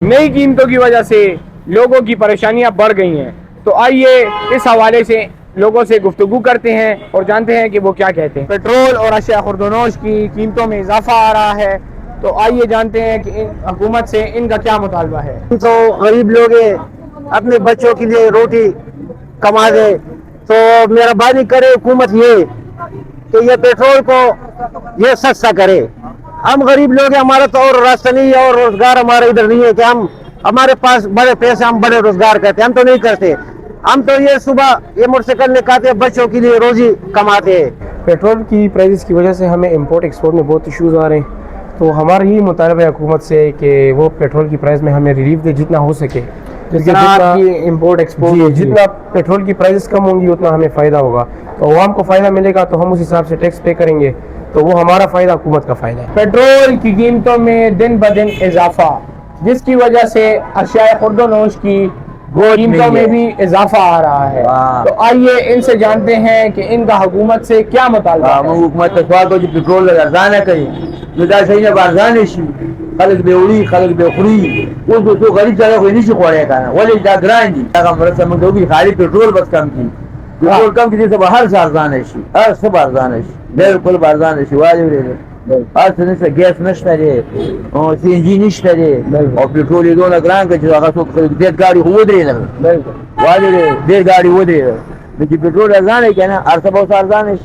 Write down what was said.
नई कीमतों की वजह से लोगों की परेशानियां बढ़ गई हैं। तो आइए इस हवाले से लोगों से गुफ्तगू करते हैं और जानते हैं कि वो क्या कहते हैं। पेट्रोल और अशिया खुर्दनोश की कीमतों में इजाफा आ रहा है, तो आइए जानते हैं कि हुकूमत से इनका क्या मुतालबा है। तो गरीब लोग हैं, अपने बच्चों के लिए रोटी कमा दे, तो मेहरबानी करे हुकूमत ये कि ये पेट्रोल को ये सस्ता करे। हम गरीब लोग हैं, हमारा तो और रास्ता नहीं है और रोजगार हमारा इधर नहीं है कि हम हमारे पास बड़े पैसे हम बड़े रोजगार करते, हम तो नहीं करते। हम तो ये सुबह ये मोटरसाइकिल निकालते बच्चों के लिए रोजी कमाते हैं। पेट्रोल की प्राइस की वजह से हमें इंपोर्ट एक्सपोर्ट में बहुत इश्यूज आ रहे हैं, तो हमारा ही मुतालबा है हुकूमत से कि वो पेट्रोल की प्राइस में हमें रिलीफ दे जितना हो सके। इम्पोर्ट एक्सपोर्ट जितना पेट्रोल की प्राइस कम होंगी उतना हमें फ़ायदा होगा, तो आवाम को फ़ायदा मिलेगा तो हम उस हिसाब से टैक्स पे करेंगे, तो वो हमारा फ़ायदा हुकूमत का फ़ायदा है। पेट्रोल की कीमतों में दिन ब दिन इजाफा, जिसकी वजह से अशिया खुर्दनोश की कीमतों में भी इजाफा आ रहा है। तो आइए इनसे जानते हैं कि इनका हुकूमत से क्या मुतालबा है। हुकूमत तो जो पेट्रोल अरजान है कहीं जुदा सही है बारजान शी खलक बेउड़ी खलक बेखुरी वो तो गरीब जगह कोई नहीं खोड़े का वले जा ग्रांडी का मरद समझ होगी खाली पेट्रोल बस कम की पेट्रोल कम की सब हर अरजान है शी हर सब अरजान है बिल्कुल अरजान है शी वाजिब है आज से गैस नश्ता रे और सीएनजी नश्ता रे और पेट्रोल ये दोनों ग्रां के जो अगर तो देश गाड़ी हो दे ना बिल्कुल वाजिब है देश गाड़ी हो दे लेकिन पेट्रोल अरजान है क्या ना हर सब अरजान है।